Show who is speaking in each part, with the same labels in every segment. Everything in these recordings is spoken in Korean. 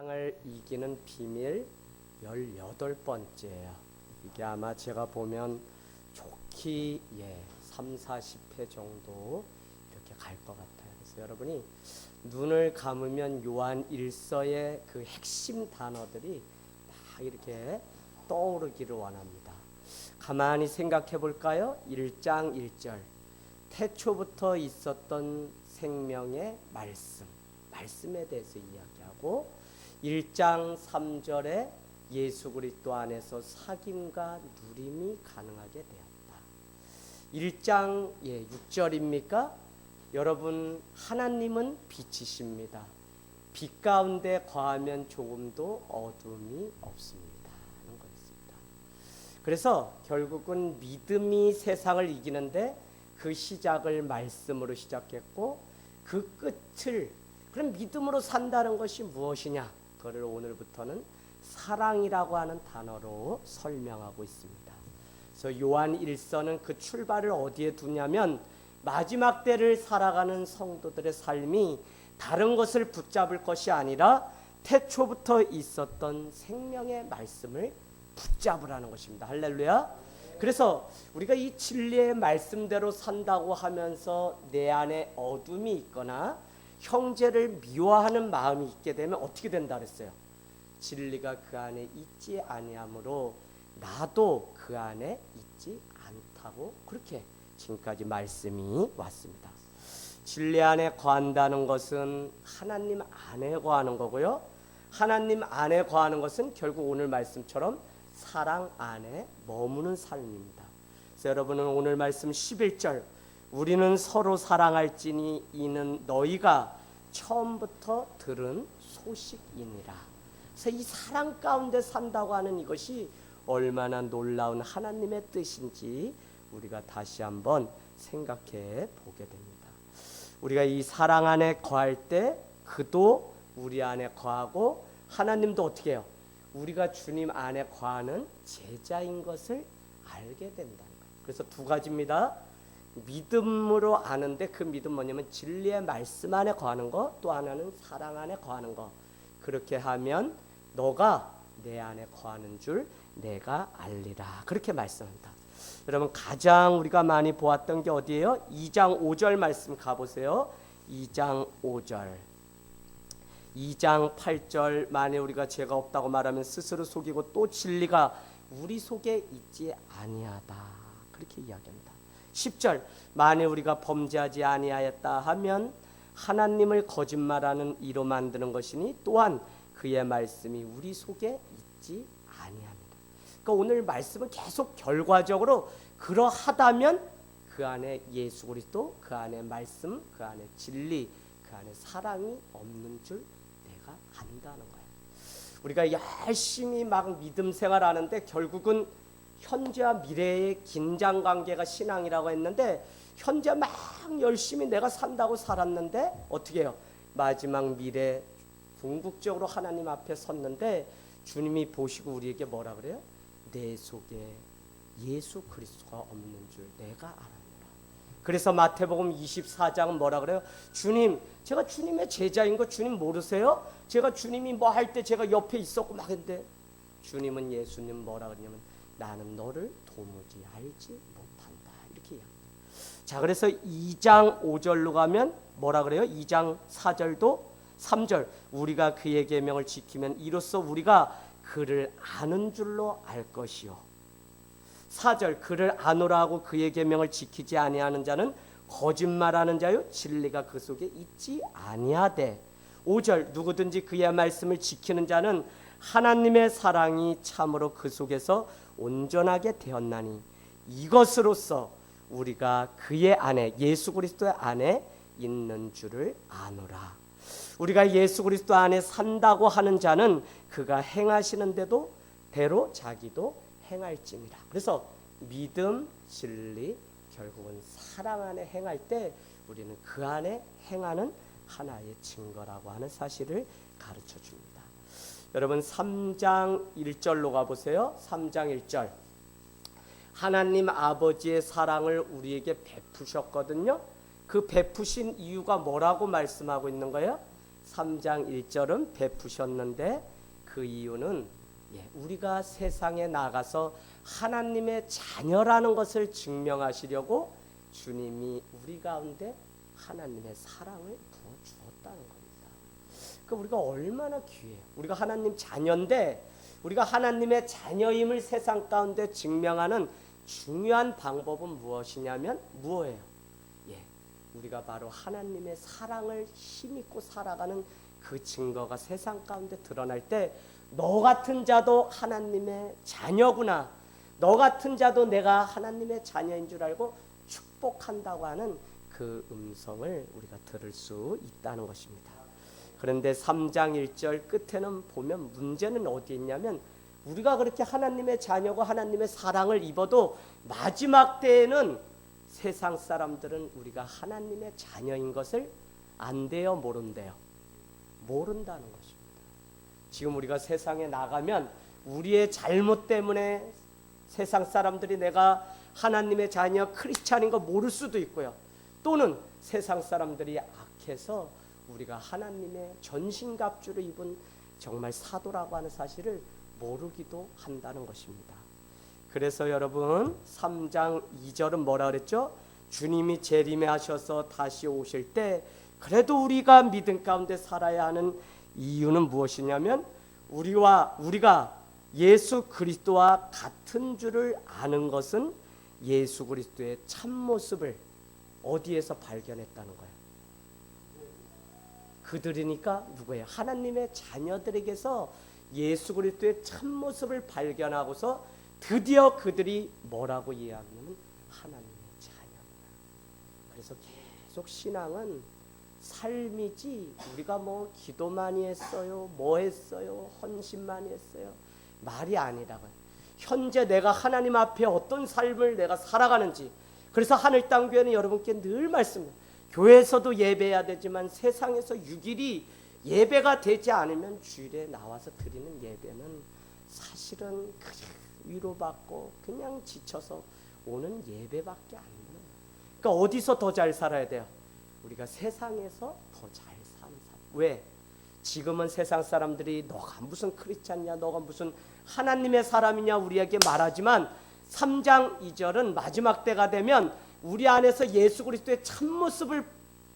Speaker 1: 세상을 이기는 비밀 18번째예요. 이게 아마 제가 보면 좋게 3, 40회 정도 이렇게 갈 것 같아요. 그래서 여러분이 눈을 감으면 요한 1서의 그 핵심 단어들이 다 이렇게 떠오르기를 원합니다. 가만히 생각해 볼까요? 1장 1절 태초부터 있었던 생명의 말씀에 대해서 이야기하고 1장 3절에 예수 그리스도 안에서 사귐과 누림이 가능하게 되었다. 1장 6절입니까? 여러분, 하나님은 빛이십니다. 빛 가운데 거하면 조금도 어둠이 없습니다 하는 거였습니다. 그래서 결국은 믿음이 세상을 이기는데 그 시작을 말씀으로 시작했고 그 끝을, 그럼 믿음으로 산다는 것이 무엇이냐? 그거를 오늘부터는 사랑이라고 하는 단어로 설명하고 있습니다. 그래서 요한 1서는 그 출발을 어디에 두냐면 마지막 때를 살아가는 성도들의 삶이 다른 것을 붙잡을 것이 아니라 태초부터 있었던 생명의 말씀을 붙잡으라는 것입니다. 할렐루야. 그래서 우리가 이 진리의 말씀대로 산다고 하면서 내 안에 어둠이 있거나 형제를 미워하는 마음이 있게 되면 어떻게 된다 그랬어요? 진리가 그 안에 있지 아니하므로 나도 그 안에 있지 않다고, 그렇게 지금까지 말씀이 왔습니다. 진리 안에 거한다는 것은 하나님 안에 거하는 거고요. 하나님 안에 거하는 것은 결국 오늘 말씀처럼 사랑 안에 머무는 삶입니다. 그래서 여러분은 오늘 말씀 11절 우리는 서로 사랑할지니 이는 너희가 처음부터 들은 소식이니라. 그래서 이 사랑 가운데 산다고 하는 이것이 얼마나 놀라운 하나님의 뜻인지 우리가 다시 한번 생각해 보게 됩니다. 우리가 이 사랑 안에 거할 때 그도 우리 안에 거하고 하나님도 어떻게 해요? 우리가 주님 안에 거하는 제자인 것을 알게 된다는 거예요. 그래서 두 가지입니다. 믿음으로 아는데 그 믿음 뭐냐면 진리의 말씀 안에 거하는 거, 또 하나는 사랑 안에 거하는 거. 그렇게 하면 너가 내 안에 거하는 줄 내가 알리라. 그렇게 말씀합니다. 여러분, 가장 우리가 많이 보았던 게 어디예요? 2장 5절 말씀 가보세요. 2장 5절 2장 8절 만에 우리가 죄가 없다고 말하면 스스로 속이고 또 진리가 우리 속에 있지 아니하다. 그렇게 이야기합니다. 10절 만에 우리가 범죄하지 아니하였다 하면 하나님을 거짓말하는 이로 만드는 것이니 또한 그의 말씀이 우리 속에 있지 아니합니다. 그러니까 오늘 말씀은 계속 결과적으로 그러하다면 그 안에 예수 그리스도, 그 안에 말씀, 그 안에 진리, 그 안에 사랑이 없는 줄 내가 안다는 거예요. 우리가 열심히 막 믿음 생활하는데 결국은 현재와 미래의 긴장관계가 신앙이라고 했는데 현재 막 열심히 내가 산다고 살았는데 어떻게 해요? 마지막 미래 궁극적으로 하나님 앞에 섰는데 주님이 보시고 우리에게 뭐라 그래요? 내 속에 예수 그리스도가 없는 줄 내가 알았노라. 그래서 마태복음 24장은 뭐라 그래요? 주님, 제가 주님의 제자인 거 주님 모르세요? 제가 주님이 뭐 할 때 제가 옆에 있었고 막 했는데 주님은, 예수님 뭐라 그러냐면 나는 너를 도무지 알지 못한다. 이렇게 이야기합니다. 자, 그래서 2장 5절로 가면 뭐라 그래요? 2장 4절도 3절 우리가 그의 계명을 지키면 이로써 우리가 그를 아는 줄로 알 것이요. 4절 그를 아노라 하고 그의 계명을 지키지 아니하는 자는 거짓말하는 자요 진리가 그 속에 있지 아니하되. 5절 누구든지 그의 말씀을 지키는 자는 하나님의 사랑이 참으로 그 속에서 온전하게 되었나니 이것으로서 우리가 그의 안에, 예수 그리스도의 안에 있는 줄을 아노라. 우리가 예수 그리스도 안에 산다고 하는 자는 그가 행하시는 대로 자기도 행할지니라. 그래서 믿음, 진리, 결국은 사랑 안에 행할 때 우리는 그 안에 행하는 하나의 증거라고 하는 사실을 가르쳐 줍니다. 여러분 3장 1절로 가보세요. 3장 1절 하나님 아버지의 사랑을 우리에게 베푸셨거든요. 그 베푸신 이유가 뭐라고 말씀하고 있는 거예요? 3장 1절은 베푸셨는데 그 이유는 우리가 세상에 나가서 하나님의 자녀라는 것을 증명하시려고 주님이 우리 가운데 하나님의 사랑을 부어주었다는 겁니다. 그러니까 우리가 얼마나 귀해요. 우리가 하나님 자녀인데 우리가 하나님의 자녀임을 세상 가운데 증명하는 중요한 방법은 무엇이냐면 뭐예요? 우리가 바로 하나님의 사랑을 힘입고 살아가는 그 증거가 세상 가운데 드러날 때 너 같은 자도 하나님의 자녀구나, 너 같은 자도 내가 하나님의 자녀인 줄 알고 축복한다고 하는 그 음성을 우리가 들을 수 있다는 것입니다. 그런데 3장 1절 끝에는 보면 문제는 어디 있냐면 우리가 그렇게 하나님의 자녀고 하나님의 사랑을 입어도 마지막 때에는 세상 사람들은 우리가 하나님의 자녀인 것을 안돼요, 모른대요? 모른다는 것입니다. 지금 우리가 세상에 나가면 우리의 잘못 때문에 세상 사람들이 내가 하나님의 자녀 크리스찬인 거 모를 수도 있고요. 또는 세상 사람들이 악해서 우리가 하나님의 전신갑주를 입은 정말 사도라고 하는 사실을 모르기도 한다는 것입니다. 그래서 여러분 3장 2절은 뭐라 그랬죠? 주님이 재림하셔서 다시 오실 때 그래도 우리가 믿음 가운데 살아야 하는 이유는 무엇이냐면 우리가 예수 그리스도와 같은 줄을 아는 것은 예수 그리스도의 참모습을 어디에서 발견했다는 거예요? 그들이니까 누구예요? 하나님의 자녀들에게서 예수 그리스도의 참모습을 발견하고서 드디어 그들이 뭐라고 이해하냐면 하나님의 자녀입니다. 그래서 계속 신앙은 삶이지 우리가 뭐 기도 많이 했어요, 뭐 했어요, 헌신 많이 했어요, 말이 아니라고요. 현재 내가 하나님 앞에 어떤 삶을 내가 살아가는지. 그래서 하늘 땅 교회는 여러분께 늘 말씀해요. 교회에서도 예배해야 되지만 세상에서 6일이 예배가 되지 않으면 주일에 나와서 드리는 예배는 사실은 그냥 위로받고 그냥 지쳐서 오는 예배밖에 안 돼요. 그러니까 어디서 더 잘 살아야 돼요? 우리가 세상에서 더 잘 사는 사람. 왜? 지금은 세상 사람들이 너가 무슨 크리스찬이냐, 너가 무슨 하나님의 사람이냐 우리에게 말하지만 3장 2절은 마지막 때가 되면 우리 안에서 예수 그리스도의 참모습을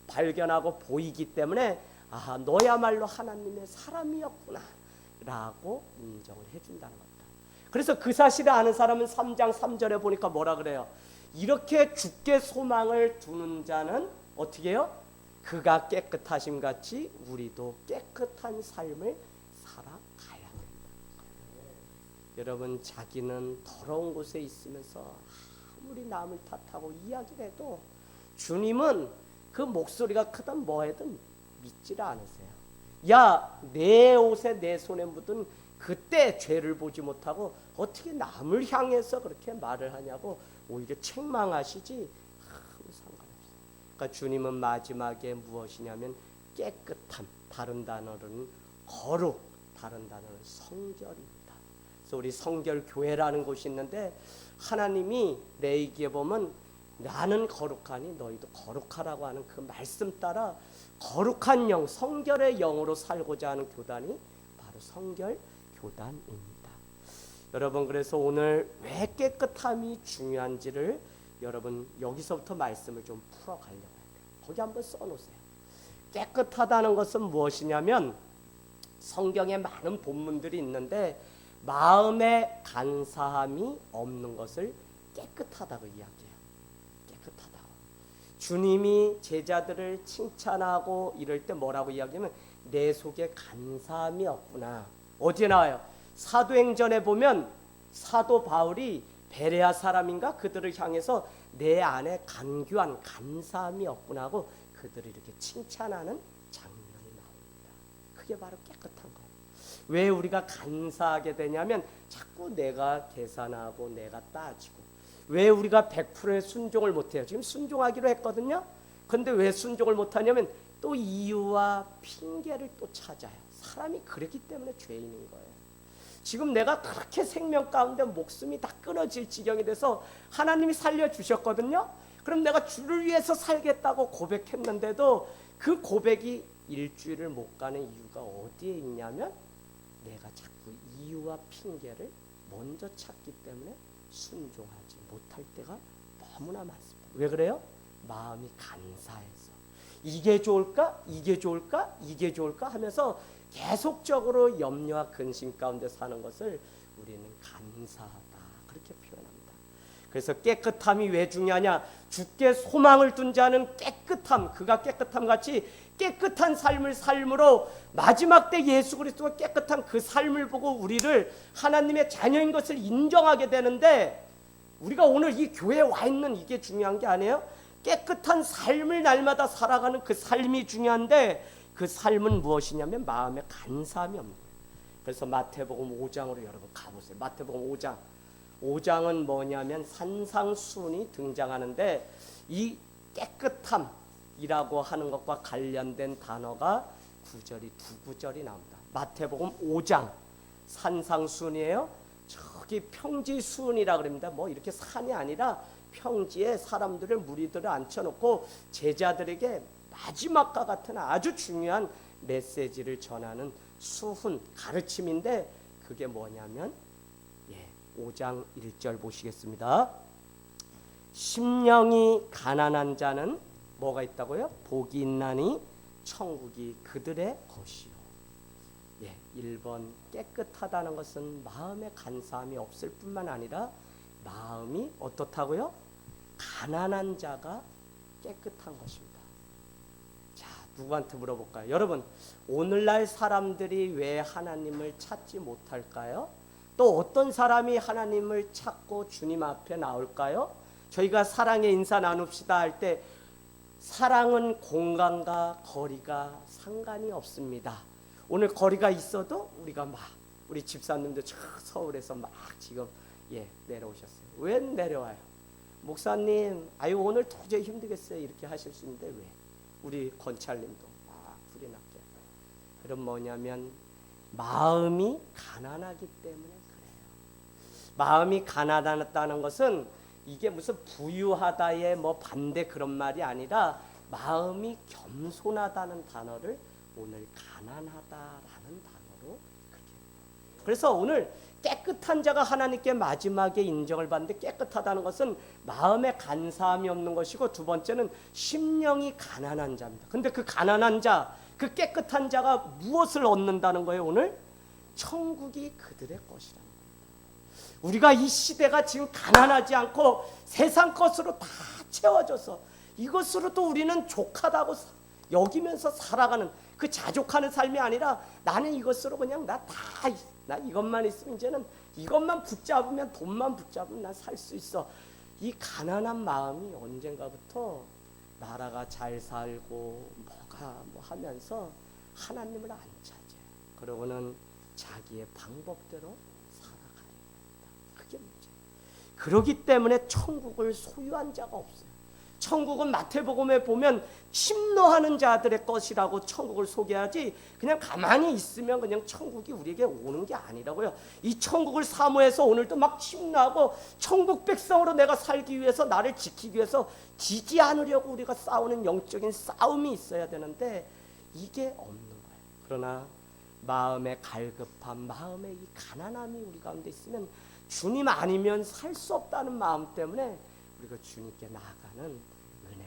Speaker 1: 발견하고 보이기 때문에 아, 너야말로 하나님의 사람이었구나 라고 인정을 해준다는 겁니다. 그래서 그 사실을 아는 사람은 3장 3절에 보니까 뭐라 그래요? 이렇게 주께 소망을 두는 자는 어떻게 해요? 그가 깨끗하심 같이 우리도 깨끗한 삶을 살아가야 된다. 여러분, 자기는 더러운 곳에 있으면서 아무리 남을 탓하고 이야기를 해도 주님은 그 목소리가 크든 뭐해든 믿지를 않으세요. 야, 내 옷에 내 손에 묻은 그때 죄를 보지 못하고 어떻게 남을 향해서 그렇게 말을 하냐고 오히려 책망하시지 아무 상관없어요. 그러니까 주님은 마지막에 무엇이냐면 깨끗함, 다른 단어로는 거룩, 다른 단어는 성결입니다. 그래서 우리 성결교회라는 곳이 있는데 하나님이 레위기에 보면 나는 거룩하니 너희도 거룩하라고 하는 그 말씀 따라 거룩한 영, 성결의 영으로 살고자 하는 교단이 바로 성결교단입니다. 여러분, 그래서 오늘 왜 깨끗함이 중요한지를 여러분 여기서부터 말씀을 좀 풀어가려고 해요. 거기 한번 써놓으세요. 깨끗하다는 것은 무엇이냐면 성경에 많은 본문들이 있는데 마음에 간사함이 없는 것을 깨끗하다고 이야기해요. 깨끗하다고. 주님이 제자들을 칭찬하고 이럴 때 뭐라고 이야기하면 내 속에 간사함이 없구나. 어디에 나와요? 사도행전에 보면 사도 바울이 베레아 사람인가 그들을 향해서 내 안에 간교한 간사함이 없구나 하고 그들을 이렇게 칭찬하는 장면이 나옵니다. 그게 바로 깨끗한 거예요. 왜 우리가 간사하게 되냐면 자꾸 내가 계산하고 내가 따지고. 왜 우리가 100%의 순종을 못해요? 지금 순종하기로 했거든요. 근데 왜 순종을 못하냐면 또 이유와 핑계를 또 찾아요. 사람이 그렇기 때문에 죄인인 거예요. 지금 내가 그렇게 생명 가운데 목숨이 다 끊어질 지경이 돼서 하나님이 살려주셨거든요. 그럼 내가 주를 위해서 살겠다고 고백했는데도 그 고백이 일주일을 못 가는 이유가 어디에 있냐면 내가 자꾸 이유와 핑계를 먼저 찾기 때문에 순종하지 못할 때가 너무나 많습니다. 왜 그래요? 마음이 간사해서 이게 좋을까? 이게 좋을까? 이게 좋을까? 하면서 계속적으로 염려와 근심 가운데 사는 것을 우리는 간사하다 그렇게 표현합니다. 그래서 깨끗함이 왜 중요하냐? 주께 소망을 둔 자는 깨끗함, 그가 깨끗함 같이 깨끗한 삶을 삶으로 마지막 때 예수 그리스도가 깨끗한 그 삶을 보고 우리를 하나님의 자녀인 것을 인정하게 되는데, 우리가 오늘 이 교회에 와 있는 이게 중요한 게 아니에요. 깨끗한 삶을 날마다 살아가는 그 삶이 중요한데, 그 삶은 무엇이냐면 마음에 간사함이 없는 거예요. 그래서 마태복음 5장으로 여러분 가보세요. 마태복음 5장. 5장은 뭐냐면 산상수훈이 등장하는데, 이 깨끗함이라고 하는 것과 관련된 단어가 두 구절이 나옵니다. 마태복음 5장 산상수훈이에요. 저기 평지수훈이라 그럽니다. 뭐 이렇게 산이 아니라 평지에 사람들을 무리들을 앉혀놓고 제자들에게 마지막과 같은 아주 중요한 메시지를 전하는 수훈 가르침인데, 그게 뭐냐면 5장 1절 보시겠습니다. 심령이 가난한 자는 뭐가 있다고요? 복이 있나니 천국이 그들의 것이요. 1번 깨끗하다는 것은 마음에 간사함이 없을 뿐만 아니라 마음이 어떻다고요? 가난한 자가 깨끗한 것입니다. 자, 누구한테 물어볼까요? 여러분, 오늘날 사람들이 왜 하나님을 찾지 못할까요? 또 어떤 사람이 하나님을 찾고 주님 앞에 나올까요? 저희가 사랑의 인사 나눕시다 할 때 사랑은 공간과 거리가 상관이 없습니다. 오늘 거리가 있어도 우리가 우리 집사님도 저 서울에서 지금 내려오셨어요. 왜 내려와요? 목사님, 아유 오늘 도저히 힘들겠어요. 이렇게 하실 수 있는데 왜? 우리 권찰님도 불이 났게. 그럼 뭐냐면 마음이 가난하기 때문에 그래요. 마음이 가난하다는 것은 이게 무슨 부유하다의 반대 그런 말이 아니라 마음이 겸손하다는 단어를 오늘 가난하다라는 단어로 그렇게. 그래서 오늘 깨끗한 자가 하나님께 마지막에 인정을 받는데, 깨끗하다는 것은 마음에 간사함이 없는 것이고, 두 번째는 심령이 가난한 자입니다. 근데 그 가난한 자, 그 깨끗한 자가 무엇을 얻는다는 거예요? 오늘 천국이 그들의 것이라는 겁니다. 우리가 이 시대가 지금 가난하지 않고 세상 것으로 다 채워져서 이것으로도 우리는 족하다고 여기면서 살아가는 그 자족하는 삶이 아니라, 나는 이것으로 그냥 나 이것만 있으면, 이제는 이것만 붙잡으면, 돈만 붙잡으면 난 살 수 있어. 이 가난한 마음이 언젠가부터 나라가 잘 살고 하면서 하나님을 안 찾아요. 그러고는 자기의 방법대로 살아가는 겁니다. 그게 문제예요. 그렇기 때문에 천국을 소유한 자가 없어요. 천국은 마태복음에 보면 침노하는 자들의 것이라고 천국을 소개하지, 그냥 가만히 있으면 그냥 천국이 우리에게 오는 게 아니라고요. 이 천국을 사모해서 오늘도 침노하고 천국 백성으로 내가 살기 위해서, 나를 지키기 위해서 지지 않으려고 우리가 싸우는 영적인 싸움이 있어야 되는데 이게 없는 거예요. 그러나 마음의 갈급함, 마음의 이 가난함이 우리 가운데 있으면 주님 아니면 살 수 없다는 마음 때문에 우리가 주님께 나아가는 은혜.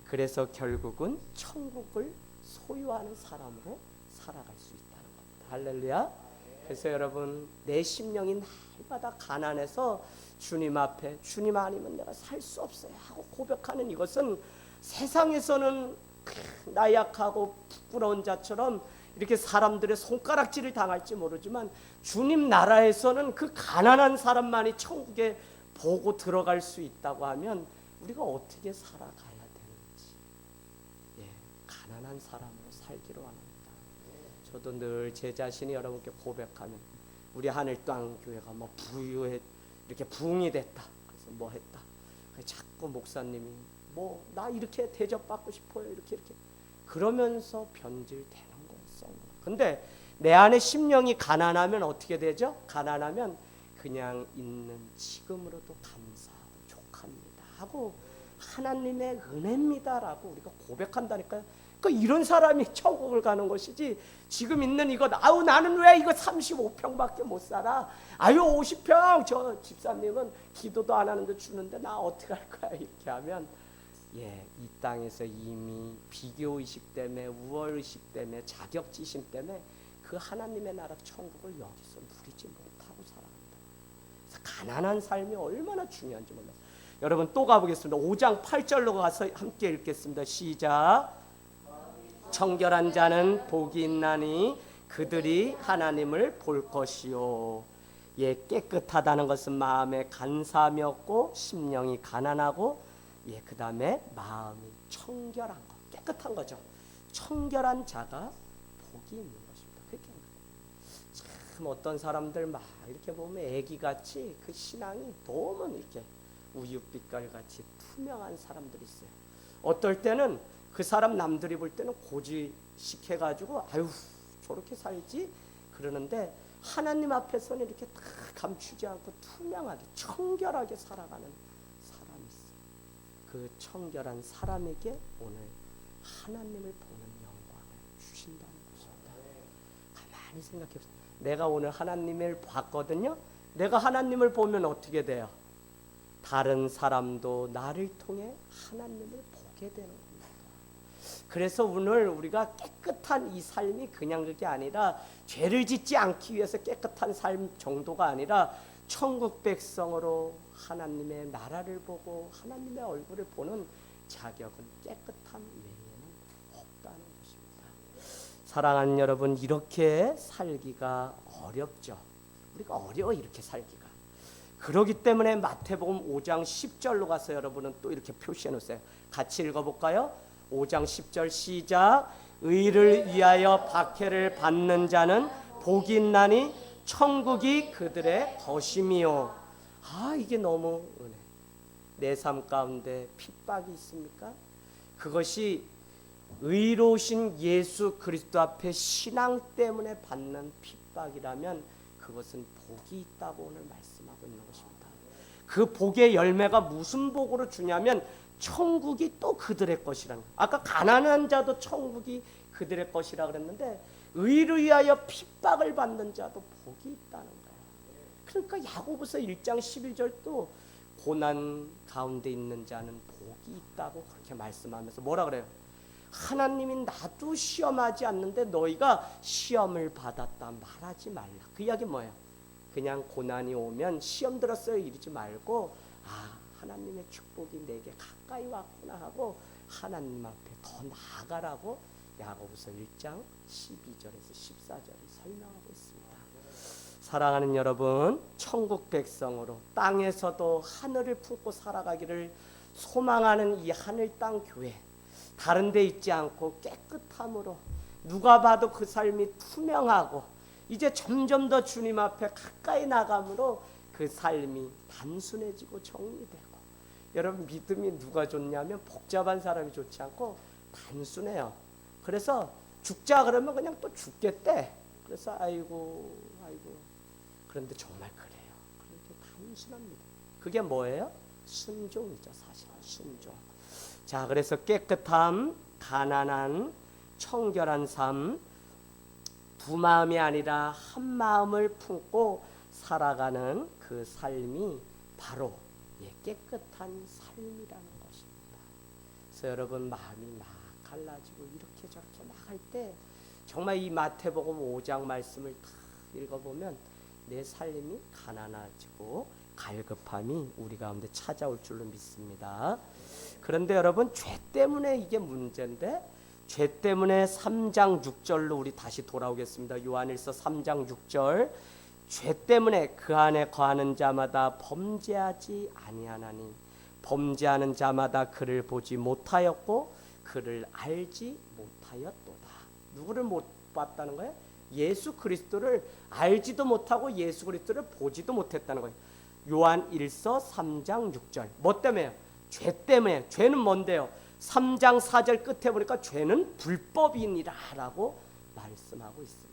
Speaker 1: 그래서 결국은 천국을 소유하는 사람으로 살아갈 수 있다는 겁니다. 할렐루야. 그래서 여러분, 내 심령이 날마다 가난해서 주님 앞에 주님 아니면 내가 살 수 없어요 하고 고백하는 이것은 세상에서는 나약하고 부끄러운 자처럼 이렇게 사람들의 손가락질을 당할지 모르지만, 주님 나라에서는 그 가난한 사람만이 천국에 보고 들어갈 수 있다고 하면 우리가 어떻게 살아가야 되는지, 가난한 사람으로 살기로 합니다. 저도 늘 제 자신이 여러분께 고백하면, 우리 하늘땅 교회가 부유해, 이렇게 부흥이 됐다, 그래서 했다, 자꾸 목사님이 나 이렇게 대접받고 싶어요, 이렇게 그러면서 변질되는 거예요. 근데 내 안에 심령이 가난하면 어떻게 되죠? 가난하면 그냥 있는 지금으로도 감사하고 족합니다 하고 하나님의 은혜입니다라고 우리가 고백한다니까요. 이런 사람이 천국을 가는 것이지, 지금 있는 이것, 아우 나는 왜 이거 35평밖에 못 살아, 아유 50평 저 집사님은 기도도 안 하는데 주는데 나 어떻게 할 거야, 이렇게 하면 이 땅에서 이미 비교의식 때문에, 우월의식 때문에, 자격지심 때문에 그 하나님의 나라 천국을 여기서 누리지 못하고 살아간다. 그래서 가난한 삶이 얼마나 중요한지 몰라요. 여러분 또 가보겠습니다. 5장 8절로 가서 함께 읽겠습니다. 시작. 청결한 자는 복이 있나니 그들이 하나님을 볼 것이요. 깨끗하다는 것은 마음에 간사함이 없고 심령이 가난하고, 그 다음에 마음이 청결한 것, 깨끗한 거죠. 청결한 자가 복이 있는 것입니다. 그렇게 참 어떤 사람들 막 이렇게 보면 애기같이 그 신앙이 너무 이렇게 우유빛깔 같이 투명한 사람들이 있어요. 어떨 때는 그 사람 남들이 볼 때는 고지식해가지고 아유 저렇게 살지 그러는데, 하나님 앞에서는 이렇게 다 감추지 않고 투명하게 청결하게 살아가는 사람이 있어요. 그 청결한 사람에게 오늘 하나님을 보는 영광을 주신다는 것입니다. 가만히 생각해 보세요. 내가 오늘 하나님을 봤거든요. 내가 하나님을 보면 어떻게 돼요? 다른 사람도 나를 통해 하나님을 보게 되는 겁니다. 그래서 오늘 우리가 깨끗한 이 삶이 그냥 그게 아니라, 죄를 짓지 않기 위해서 깨끗한 삶 정도가 아니라 천국 백성으로 하나님의 나라를 보고 하나님의 얼굴을 보는 자격은 깨끗함 외에는 없다는 것입니다. 사랑하는 여러분, 이렇게 살기가 어렵죠. 우리가 어려워 이렇게 살기가. 그렇기 때문에 마태복음 5장 10절로 가서 여러분은 또 이렇게 표시해 놓으세요. 같이 읽어볼까요? 5장 10절 시작. 의를 위하여 박해를 받는 자는 복이 있나니 천국이 그들의 것임이요. 이게 너무 은혜. 내 삶 가운데 핍박이 있습니까? 그것이 의로우신 예수 그리스도 앞에 신앙 때문에 받는 핍박이라면 그것은 복이 있다고 오늘 말씀하고 있는 것입니다. 그 복의 열매가 무슨 복으로 주냐면 천국이 또 그들의 것이라는 거예요. 아까 가난한 자도 천국이 그들의 것이라 그랬는데, 의를 위하여 핍박을 받는 자도 복이 있다는 거예요. 그러니까 야고보서 1장 11절도 고난 가운데 있는 자는 복이 있다고 그렇게 말씀하면서 뭐라 그래요? 하나님이 나도 시험하지 않는데 너희가 시험을 받았다 말하지 말라. 그 이야기 뭐예요? 그냥 고난이 오면 시험 들었어요 이러지 말고, 하나님의 축복이 내게 가까이 왔구나 하고 하나님 앞에 더 나아가라고 야고보서 1장 12절에서 14절이 설명하고 있습니다. 사랑하는 여러분, 천국 백성으로 땅에서도 하늘을 품고 살아가기를 소망하는 이 하늘 땅 교회, 다른 데 있지 않고 깨끗함으로 누가 봐도 그 삶이 투명하고 이제 점점 더 주님 앞에 가까이 나감으로 그 삶이 단순해지고 정리되고, 여러분 믿음이 누가 좋냐면 복잡한 사람이 좋지 않고 단순해요. 그래서 죽자 그러면 그냥 또 죽겠대. 그래서 아이고 그런데 정말 그래요. 그렇게 단순합니다. 그게 뭐예요? 순종이죠. 사실은 순종. 자, 그래서 깨끗함, 가난한, 청결한 삶, 두 마음이 아니라 한 마음을 품고 살아가는 그 삶이 바로 깨끗한 삶이라는 것입니다. 그래서 여러분 마음이 막 갈라지고 이렇게 저렇게 막 할 때 정말 이 마태복음 5장 말씀을 다 읽어보면 내 삶이 가난해지고 갈급함이 우리 가운데 찾아올 줄로 믿습니다. 그런데 여러분, 죄 때문에 이게 문제인데, 죄 때문에 3장 6절로 우리 다시 돌아오겠습니다. 요한일서 3장 6절. 죄 때문에 그 안에 거하는 자마다 범죄하지 아니하나니 범죄하는 자마다 그를 보지 못하였고 그를 알지 못하였도다. 누구를 못 봤다는 거예요? 예수 그리스도를 알지도 못하고 예수 그리스도를 보지도 못했다는 거예요. 요한 1서 3장 6절. 뭐 때문에요? 죄 때문에. 죄는 뭔데요? 3장 4절 끝에 보니까 죄는 불법이니라 라고 말씀하고 있습니다.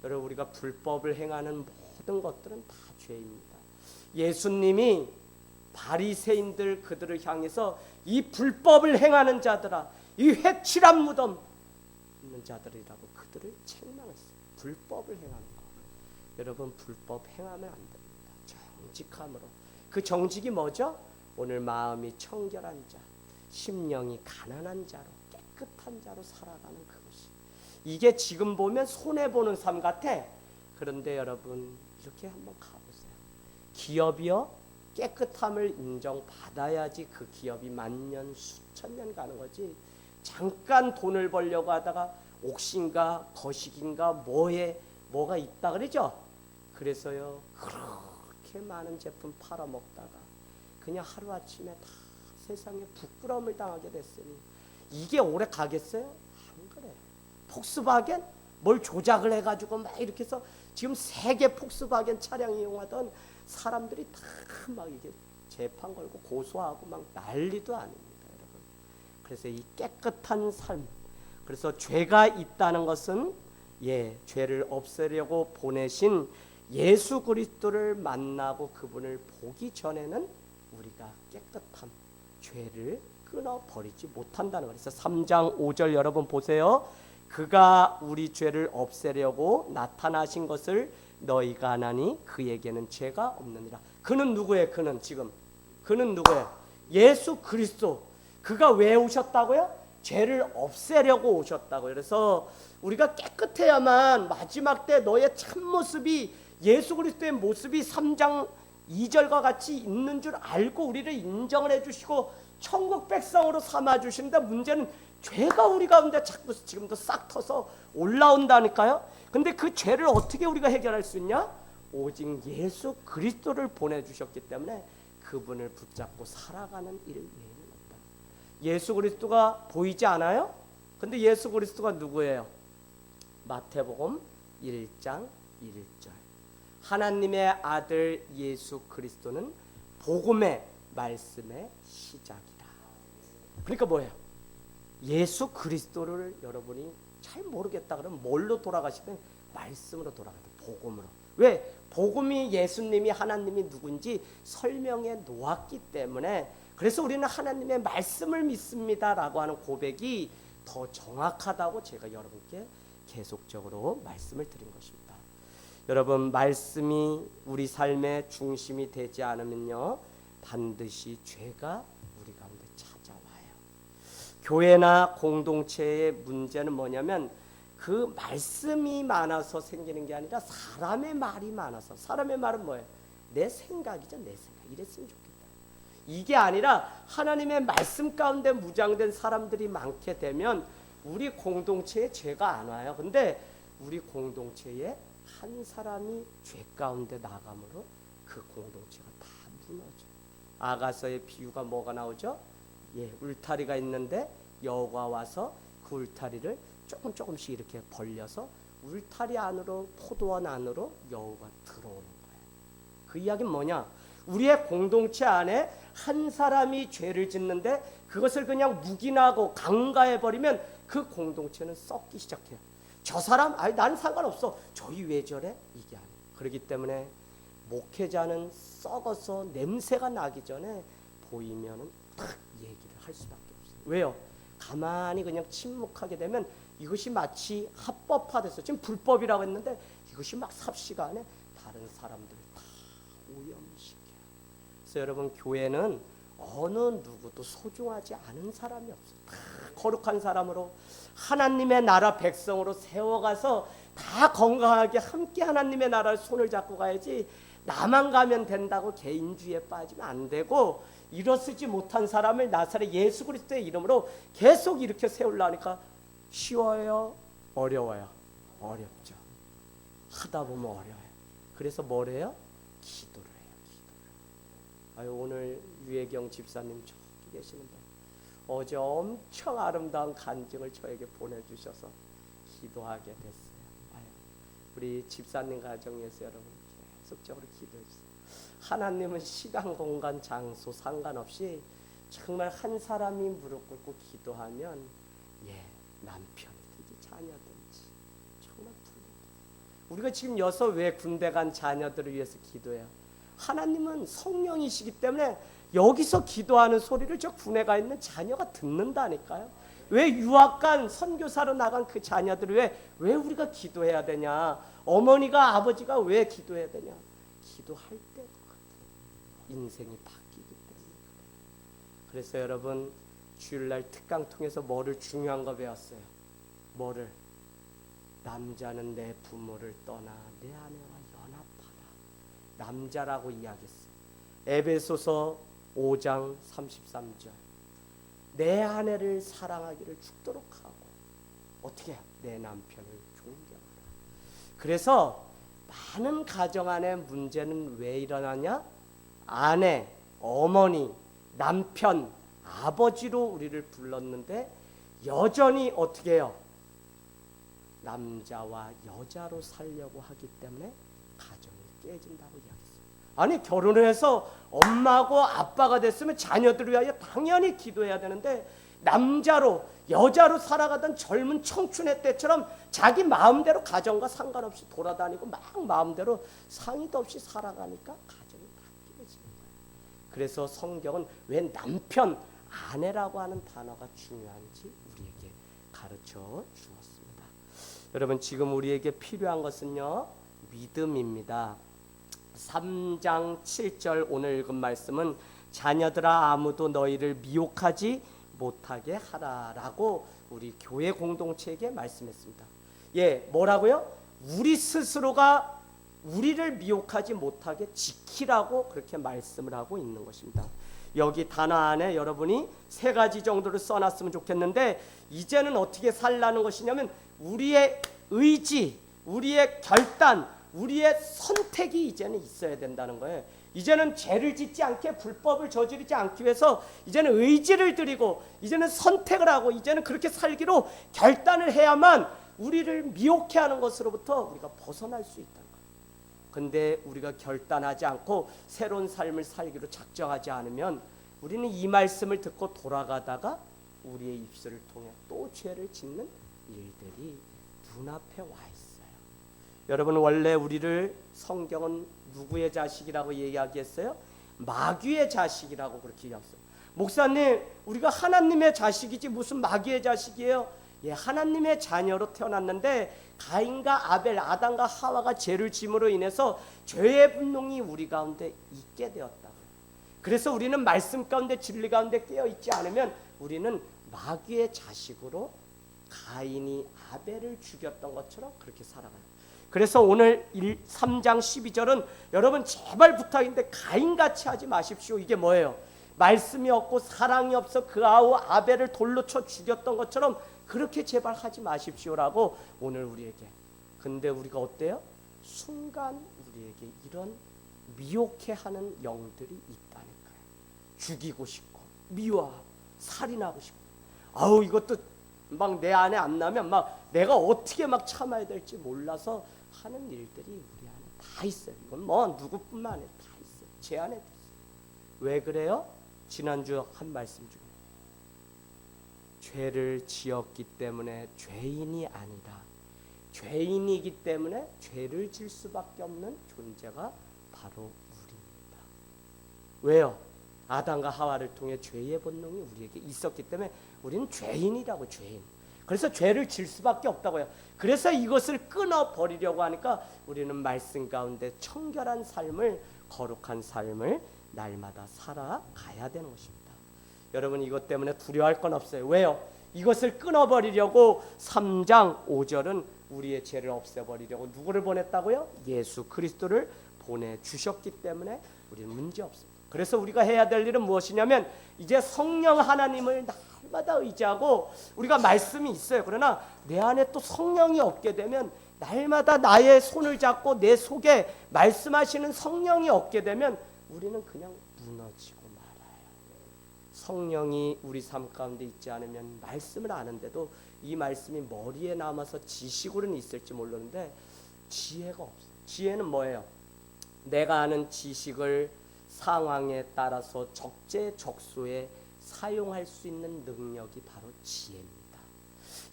Speaker 1: 여러분, 우리가 불법을 행하는 모든 것들은 다 죄입니다. 예수님이 바리새인들 그들을 향해서 이 불법을 행하는 자들아, 이 획칠한 무덤 있는 자들이라고 그들을 책망했어요. 불법을 행하는 거. 여러분, 불법 행하면 안 됩니다. 정직함으로. 그 정직이 뭐죠? 오늘 마음이 청결한 자, 심령이 가난한 자로, 깨끗한 자로 살아가는 그것이. 이게 지금 보면 손해보는 삶 같아. 그런데 여러분, 이렇게 한번 가보세요. 기업이요, 깨끗함을 인정받아야지 그 기업이 만년 수천 년 가는 거지. 잠깐 돈을 벌려고 하다가 옥신가 거식인가 뭐가 있다 그러죠. 그래서요, 그렇게 많은 제품 팔아먹다가 그냥 하루아침에 다 세상에 부끄러움을 당하게 됐으니 이게 오래 가겠어요? 안 그래요. 폭스바겐 뭘 조작을 해가지고 막 이렇게 해서 지금 세계 폭스바겐 차량 이용하던 사람들이 다 막 이게 재판 걸고 고소하고 막 난리도 아닙니다, 여러분. 그래서 이 깨끗한 삶, 그래서 죄가 있다는 것은 죄를 없애려고 보내신 예수 그리스도를 만나고 그분을 보기 전에는 우리가 깨끗함, 죄를 끊어버리지 못한다는 거예요. 그래서 3장 5절 여러분 보세요. 그가 우리 죄를 없애려고 나타나신 것을 너희가 아나니 그에게는 죄가 없느니라. 그는 누구예요? 그는 누구예요? 예수 그리스도. 그가 왜 오셨다고요? 죄를 없애려고 오셨다고요. 그래서 우리가 깨끗해야만 마지막 때 너의 참모습이 예수 그리스도의 모습이 3장 2절과 같이 있는 줄 알고 우리를 인정을 해주시고 천국 백성으로 삼아주신다. 문제는 죄가 우리 가운데 자꾸 지금도 싹 터서 올라온다니까요. 근데 그 죄를 어떻게 우리가 해결할 수 있냐? 오직 예수 그리스도를 보내주셨기 때문에 그분을 붙잡고 살아가는 일 외에는 없다. 예수 그리스도가 보이지 않아요? 근데 예수 그리스도가 누구예요? 마태복음 1장 1절. 하나님의 아들 예수 그리스도는 복음의 말씀의 시작이다. 그러니까 뭐예요? 예수 그리스도를 여러분이 잘 모르겠다 그러면 뭘로 돌아가시든 말씀으로 돌아가야 돼. 복음으로. 왜? 복음이 예수님이 하나님이 누군지 설명해 놓았기 때문에. 그래서 우리는 하나님의 말씀을 믿습니다라고 하는 고백이 더 정확하다고 제가 여러분께 계속적으로 말씀을 드린 것입니다. 여러분, 말씀이 우리 삶의 중심이 되지 않으면요, 반드시 죄가 우리 가운데 찾아와요. 교회나 공동체의 문제는 뭐냐면 그 말씀이 많아서 생기는 게 아니라 사람의 말이 많아서. 사람의 말은 뭐예요? 내 생각이죠. 내 생각. 이랬으면 좋겠다. 이게 아니라 하나님의 말씀 가운데 무장된 사람들이 많게 되면 우리 공동체에 죄가 안 와요. 근데 우리 공동체에 한 사람이 죄 가운데 나감으로 그 공동체가 다 무너져요. 아가서의 비유가 뭐가 나오죠? 울타리가 있는데 여우가 와서 그 울타리를 조금씩 이렇게 벌려서 울타리 안으로, 포도원 안으로 여우가 들어오는 거예요. 그 이야기는 뭐냐? 우리의 공동체 안에 한 사람이 죄를 짓는데 그것을 그냥 묵인하고 강가해버리면 그 공동체는 썩기 시작해요. 저 사람? 난 상관없어. 저희 왜 저래? 이게 아니에요. 그렇기 때문에 목회자는 썩어서 냄새가 나기 전에 보이면은 딱 얘기를 할 수밖에 없어요. 왜요? 가만히 그냥 침묵하게 되면 이것이 마치 합법화돼서, 지금 불법이라고 했는데 이것이 막 삽시간에 다른 사람들을 다 오염시켜요. 그래서 여러분, 교회는 어느 누구도 소중하지 않은 사람이 없어요. 다 거룩한 사람으로 하나님의 나라 백성으로 세워가서 다 건강하게 함께 하나님의 나라를 손을 잡고 가야지, 나만 가면 된다고 개인주의에 빠지면 안 되고, 일어서지 못한 사람을 나사렛 예수 그리스도의 이름으로 계속 이렇게 세우려니까 쉬워요? 어려워요? 어렵죠. 하다 보면 어려워요. 그래서 뭘 해요? 기도를 해요. 기도를. 오늘 유혜경 집사님 저기 계시는데 어제 엄청 아름다운 간증을 저에게 보내주셔서 기도하게 됐어요. 우리 집사님 가정에서 여러분 계속적으로 기도해 주세요. 하나님은 시간, 공간, 장소 상관없이 정말 한 사람이 무릎 꿇고 기도하면 남편이든지 자녀든지 정말 부르다. 우리가 지금 여기서 왜 군대 간 자녀들을 위해서 기도해요? 하나님은 성령이시기 때문에 여기서 기도하는 소리를 저 군에 가 있는 자녀가 듣는다니까요. 왜 유학 간 선교사로 나간 그 자녀들을 왜 우리가 기도해야 되냐? 어머니가 아버지가 왜 기도해야 되냐? 기도할 때 인생이 바뀌기 때문에. 그래서 여러분 주일날 특강 통해서 뭐를 중요한 거 배웠어요? 뭐를? 남자는 내 부모를 떠나 내 아내와 연합하라. 남자라고 이야기했어요. 에베소서 5장 33절. 내 아내를 사랑하기를 죽도록 하고 어떻게 해요? 내 남편을 존경하라. 그래서 많은 가정 안에 문제는 왜 일어나냐? 아내, 어머니, 남편, 아버지로 우리를 불렀는데 여전히 어떻게 해요? 남자와 여자로 살려고 하기 때문에 가정이 깨진다고 이야기했어요. 아니 결혼을 해서 엄마고 아빠가 됐으면 자녀들을 위하여 당연히 기도해야 되는데 남자로 여자로 살아가던 젊은 청춘의 때처럼 자기 마음대로 가정과 상관없이 돌아다니고 막 마음대로 상의도 없이 살아가니까 가정이 바뀌어지는 거예요. 그래서 성경은 왜 남편, 아내라고 하는 단어가 중요한지 우리에게 가르쳐 주었습니다. 여러분 지금 우리에게 필요한 것은요 믿음입니다. 3장 7절 오늘 읽은 말씀은 자녀들아 아무도 너희를 미혹하지 못하게 하라라고 우리 교회 공동체에게 말씀했습니다. 예, 뭐라고요? 우리 스스로가 우리를 미혹하지 못하게 지키라고 그렇게 말씀을 하고 있는 것입니다. 여기 단어 안에 여러분이 3가지 정도를 써놨으면 좋겠는데 이제는 어떻게 살라는 것이냐면 우리의 의지, 우리의 결단, 우리의 선택이 이제는 있어야 된다는 거예요. 이제는 죄를 짓지 않게 불법을 저지르지 않기 위해서 이제는 의지를 드리고 이제는 선택을 하고 이제는 그렇게 살기로 결단을 해야만 우리를 미혹해 하는 것으로부터 우리가 벗어날 수 있다는 거예요. 근데 우리가 결단하지 않고 새로운 삶을 살기로 작정하지 않으면 우리는 이 말씀을 듣고 돌아가다가 우리의 입술을 통해 또 죄를 짓는 일들이 눈앞에 와 있어요. 여러분 원래 우리를 성경은 누구의 자식이라고 이야기했어요? 마귀의 자식이라고 그렇게 이야기했어요. 목사님 우리가 하나님의 자식이지 무슨 마귀의 자식이에요? 예, 하나님의 자녀로 태어났는데 가인과 아벨, 아담과 하와가 죄를 짐으로 인해서 죄의 분노이 우리 가운데 있게 되었다고요. 그래서 우리는 말씀 가운데 진리 가운데 깨어있지 않으면 우리는 마귀의 자식으로 가인이 아벨을 죽였던 것처럼 그렇게 살아가요. 그래서 오늘 3장 12절은 여러분 제발 부탁인데 가인같이 하지 마십시오. 이게 뭐예요? 말씀이 없고 사랑이 없어 그 아우 아벨을 돌로 쳐 죽였던 것처럼 그렇게 제발 하지 마십시오라고 오늘 우리에게. 근데 우리가 어때요? 순간 우리에게 이런 미혹해 하는 영들이 있다니까요. 죽이고 싶고 미워하고 살인하고 싶고 아우 이것도 막 내 안에 안 나면 막 내가 어떻게 막 참아야 될지 몰라서 하는 일들이 우리 안에 다 있어요. 이건 뭐 누구뿐만 아니라 다 있어요. 제 안에도 있어요. 왜 그래요? 지난주 한 말씀 중에 죄를 지었기 때문에 죄인이 아니라 죄인이기 때문에 죄를 질 수밖에 없는 존재가 바로 우리입니다. 왜요? 아담과 하와를 통해 죄의 본능이 우리에게 있었기 때문에 우리는 죄인이라고. 죄인. 그래서 죄를 질 수밖에 없다고요. 그래서 이것을 끊어버리려고 하니까 우리는 말씀 가운데 청결한 삶을, 거룩한 삶을 날마다 살아가야 되는 것입니다. 여러분 이것 때문에 두려워할 건 없어요. 왜요? 이것을 끊어버리려고 3장 5절은 우리의 죄를 없애버리려고 누구를 보냈다고요? 예수 그리스도를 보내주셨기 때문에 우리는 문제 없습니다. 그래서 우리가 해야 될 일은 무엇이냐면 이제 성령 하나님을 날마다 의지하고 우리가 말씀이 있어요. 그러나 내 안에 또 성령이 없게 되면 날마다 나의 손을 잡고 내 속에 말씀하시는 성령이 없게 되면 우리는 그냥 무너지고 말아요. 성령이 우리 삶 가운데 있지 않으면 말씀을 아는데도 이 말씀이 머리에 남아서 지식으로는 있을지 모르는데 지혜가 없어요. 지혜는 뭐예요? 내가 아는 지식을 상황에 따라서 적재적소에 사용할 수 있는 능력이 바로 지혜입니다.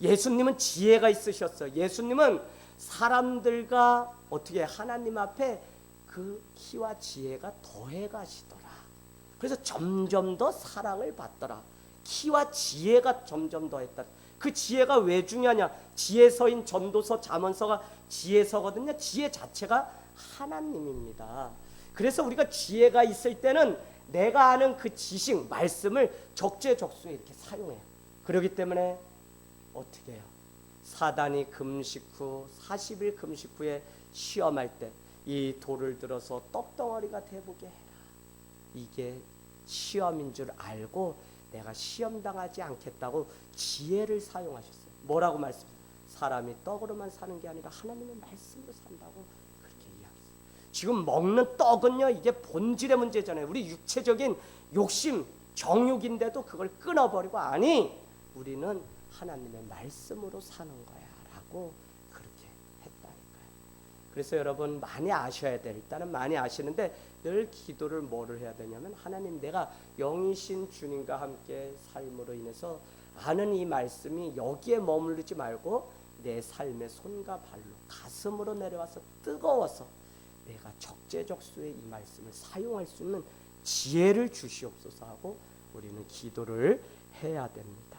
Speaker 1: 예수님은 지혜가 있으셨어요. 예수님은 사람들과 어떻게 하나님 앞에 그 키와 지혜가 더해 가시더라. 그래서 점점 더 사랑을 받더라. 키와 지혜가 점점 더했다. 그 지혜가 왜 중요하냐? 지혜서인 전도서, 잠언서가 지혜서거든요. 지혜 자체가 하나님입니다. 그래서 우리가 지혜가 있을 때는 내가 아는 그 지식, 말씀을 적재적소에 이렇게 사용해요. 그렇기 때문에 어떻게 해요? 사단이 금식 후 40일 금식 후에 시험할 때 이 돌을 들어서 떡덩어리가 돼보게 해라. 이게 시험인 줄 알고 내가 시험당하지 않겠다고 지혜를 사용하셨어요. 뭐라고 말씀하셨어요? 사람이 떡으로만 사는 게 아니라 하나님의 말씀으로 산다고 그렇게 이야기했어요. 지금 먹는 떡은요, 이게 본질의 문제잖아요. 우리 육체적인 욕심, 정욕인데도 그걸 끊어버리고, 아니 우리는 하나님의 말씀으로 사는 거야 라고 그렇게 했다니까요. 그래서 여러분 많이 아셔야 돼. 일단은 많이 아시는데 늘 기도를 뭐를 해야 되냐면, 하나님, 내가 영이신 주님과 함께 삶으로 인해서 아는 이 말씀이 여기에 머무르지 말고 내 삶의 손과 발로 가슴으로 내려와서 뜨거워서 내가 적재적소에 이 말씀을 사용할 수 있는 지혜를 주시옵소서 하고 우리는 기도를 해야 됩니다.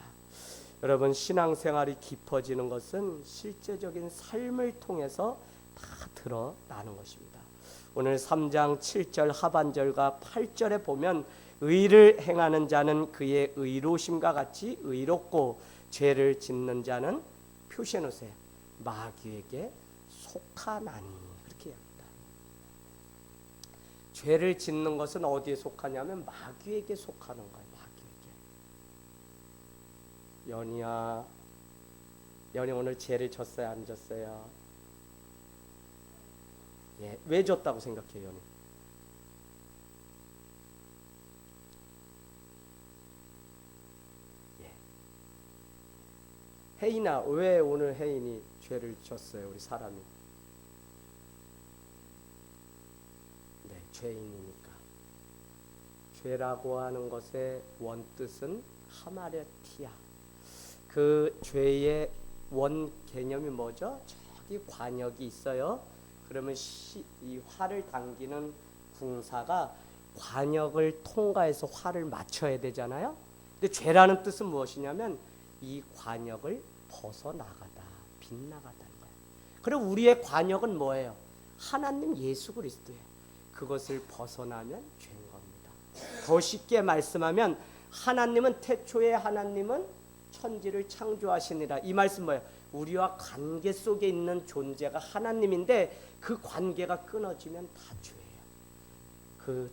Speaker 1: 여러분, 신앙생활이 깊어지는 것은 실제적인 삶을 통해서 다 드러나는 것입니다. 오늘 3장 7절 하반절과 8절에 보면 의를 행하는 자는 그의 의로심과 같이 의롭고 죄를 짓는 자는 표시해 놓으세요. 마귀에게 속하나니. 그렇게 합니다. 죄를 짓는 것은 어디에 속하냐면 마귀에게 속하는 거예요. 마귀에게. 연희 오늘 죄를 졌어요, 안 졌어요? 예, 왜 졌다고 생각해요, 연희? 예. 혜인아, 왜 오늘 혜인이 죄를 졌어요, 우리 사람이? 네, 죄인이니까. 죄라고 하는 것의 원뜻은 하마레티아. 그 죄의 원 개념이 뭐죠? 저기 관역이 있어요. 그러면 이 활을 당기는 궁사가 관역을 통과해서 활을 맞춰야 되잖아요. 근데 죄라는 뜻은 무엇이냐면 이 관역을 벗어나가다, 빗나가다는 거예요. 그리고 우리의 관역은 뭐예요? 하나님 예수 그리스도예요. 그것을 벗어나면 죄인 겁니다. 더 쉽게 말씀하면 하나님은 태초에 하나님은 천지를 창조하시니라. 이 말씀 뭐예요? 우리와 관계 속에 있는 존재가 하나님인데 그 관계가 끊어지면 다 죄예요. 그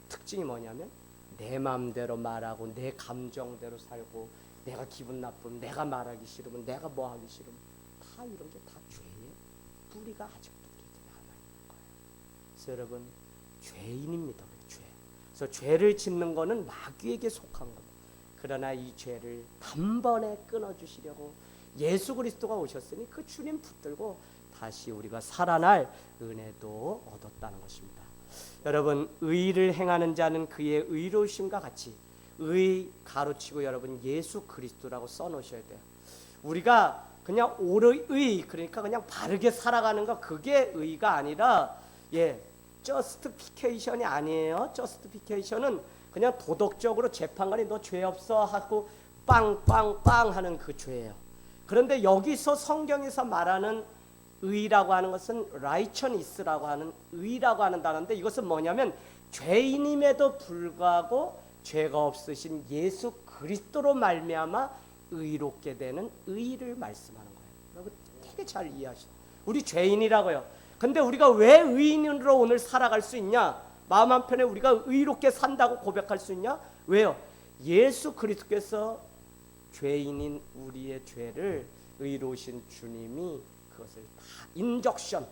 Speaker 1: 특징이 뭐냐면 내 마음대로 말하고 내 감정대로 살고 내가 기분 나쁘면 내가 말하기 싫으면 내가 뭐 하기 싫으면 다 이런 게 다 죄예요. 뿌리가 아직도 우리에게 남아있는 거예요. 그래서 여러분 죄인입니다. 죄. 그래서 죄를 짓는 거는 마귀에게 속한 겁니다. 그러나 이 죄를 단번에 끊어주시려고 예수 그리스도가 오셨으니 그 주님 붙들고 다시 우리가 살아날 은혜도 얻었다는 것입니다. 여러분, 의를 행하는 자는 그의 의로우심과 같이, 의 가로치고 여러분 예수 그리스도라고 써놓으셔야 돼요. 우리가 그냥 옳의, 그러니까 그냥 바르게 살아가는 거, 그게 의가 아니라 저스티피케이션이 아니에요. 저스티피케이션은 그냥 도덕적으로 재판관이 너 죄 없어 하고 빵빵빵 하는 그 죄예요. 그런데 여기서 성경에서 말하는 의라고 하는 것은 righteousness라고 하는 의라고 하는 단어인데, 이것은 뭐냐면 죄인임에도 불구하고 죄가 없으신 예수 그리스도로 말미암아 의롭게 되는 의를 말씀하는 거예요. 여러분 되게 잘 이해하시죠? 우리 죄인이라고요. 근데 우리가 왜 의인으로 오늘 살아갈 수 있냐? 마음 한편에 우리가 의롭게 산다고 고백할 수 있냐? 왜요? 예수 그리스도께서 죄인인 우리의 죄를 의로우신 주님이 그것을 다 인적션,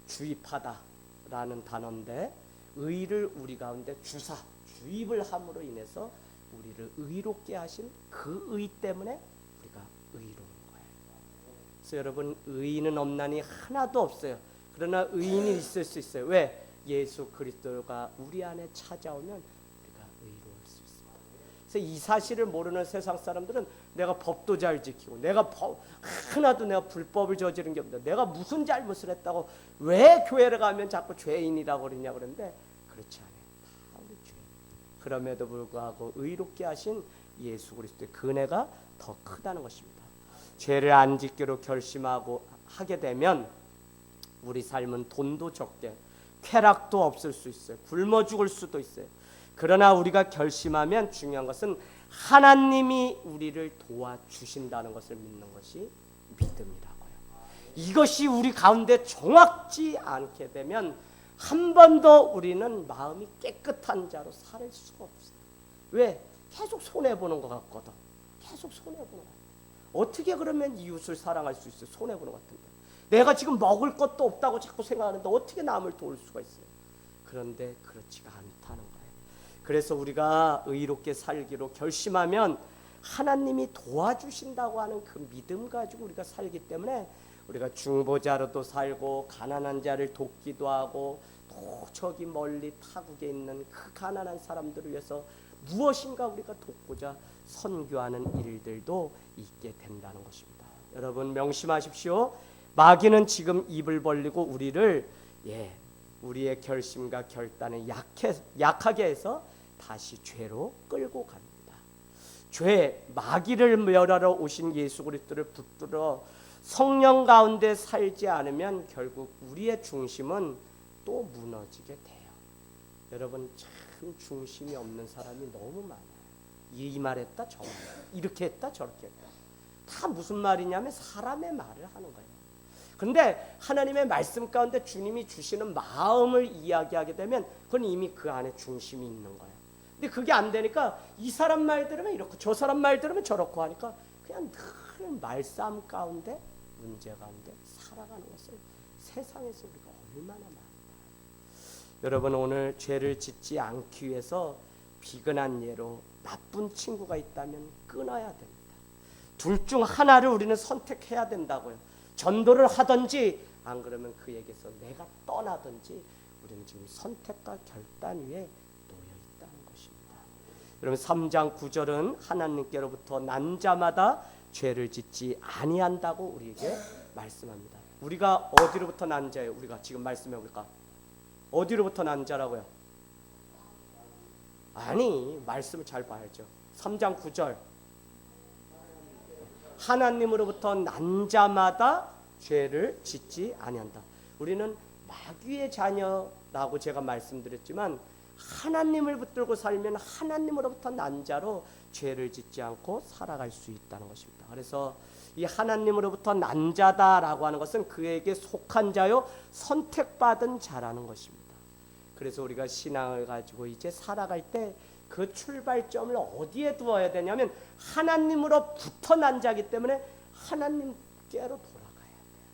Speaker 1: 주입하다라는 단어인데, 의를 우리 가운데 주입을 함으로 인해서 우리를 의롭게 하신 그 의 때문에 우리가 의로운 거예요. 그래서 여러분, 의인은 없나니 하나도 없어요. 그러나 의인이 있을 수 있어요. 왜? 예수 그리스도가 우리 안에 찾아오면 우리가 의로울 수 있습니다. 그래서 이 사실을 모르는 세상 사람들은 내가 법도 잘 지키고 하나도 내가 불법을 저지른 게 없다, 내가 무슨 잘못을 했다고 왜 교회를 가면 자꾸 죄인이라고 그러냐 그러는데, 그렇지 않아요. 다 우리 죄. 그럼에도 불구하고 의롭게 하신 예수 그리스도의 은혜가 더 크다는 것입니다. 죄를 안 짓기로 결심하고 하게 되면 우리 삶은 돈도 적게, 쾌락도 없을 수 있어요. 굶어 죽을 수도 있어요. 그러나 우리가 결심하면 중요한 것은 하나님이 우리를 도와주신다는 것을 믿는 것이 믿음이라고요. 이것이 우리 가운데 정확지 않게 되면 한 번도 우리는 마음이 깨끗한 자로 살 수가 없어요. 왜? 계속 손해보는 것 같거든. 계속 손해보는 것 같아. 어떻게 그러면 이웃을 사랑할 수 있어요? 손해보는 것 같은데. 내가 지금 먹을 것도 없다고 자꾸 생각하는데 어떻게 남을 도울 수가 있어요? 그런데 그렇지가 않다는 거예요. 그래서 우리가 의롭게 살기로 결심하면 하나님이 도와주신다고 하는 그 믿음 가지고 우리가 살기 때문에 우리가 중보자로도 살고 가난한 자를 돕기도 하고 또 저기 멀리 타국에 있는 그 가난한 사람들을 위해서 무엇인가 우리가 돕고자 선교하는 일들도 있게 된다는 것입니다. 여러분 명심하십시오. 마귀는 지금 입을 벌리고 우리를 우리의 결심과 결단을 약하게 해서 다시 죄로 끌고 갑니다. 죄, 마귀를 멸하러 오신 예수 그리스도를 붙들어 성령 가운데 살지 않으면 결국 우리의 중심은 또 무너지게 돼요. 여러분 참 중심이 없는 사람이 너무 많아요. 이 말 했다 저 말, 이렇게 했다 저렇게 했다. 다 무슨 말이냐면 사람의 말을 하는 거예요. 근데 하나님의 말씀 가운데 주님이 주시는 마음을 이야기하게 되면 그건 이미 그 안에 중심이 있는 거예요. 근데 그게 안 되니까 이 사람 말 들으면 이렇고 저 사람 말 들으면 저렇고 하니까 그냥 늘 말싸움 가운데 문제 가운데 살아가는 것을 세상에서 우리가 얼마나 많이 봐요. 여러분 오늘 죄를 짓지 않기 위해서 비근한 예로 나쁜 친구가 있다면 끊어야 됩니다. 둘 중 하나를 우리는 선택해야 된다고요. 전도를 하든지 안 그러면 그에게서 내가 떠나든지 우리는 지금 선택과 결단 위에 놓여 있다는 것입니다. 여러분 3장 9절은 하나님께로부터 난 자마다 죄를 짓지 아니한다고 우리에게 말씀합니다. 우리가 어디로부터 난 자예요? 우리가 지금 말씀해 볼까? 어디로부터 난 자라고요? 아니 말씀을 잘 봐야죠. 3장 9절 하나님으로부터 난 자마다 죄를 짓지 아니한다. 우리는 마귀의 자녀라고 제가 말씀드렸지만 하나님을 붙들고 살면 하나님으로부터 난 자로 죄를 짓지 않고 살아갈 수 있다는 것입니다. 그래서 이 하나님으로부터 난 자다라고 하는 것은 그에게 속한 자요 선택받은 자라는 것입니다. 그래서 우리가 신앙을 가지고 이제 살아갈 때 그 출발점을 어디에 두어야 되냐면 하나님으로부터 난 자기 때문에 하나님께로 돌아가야 돼요.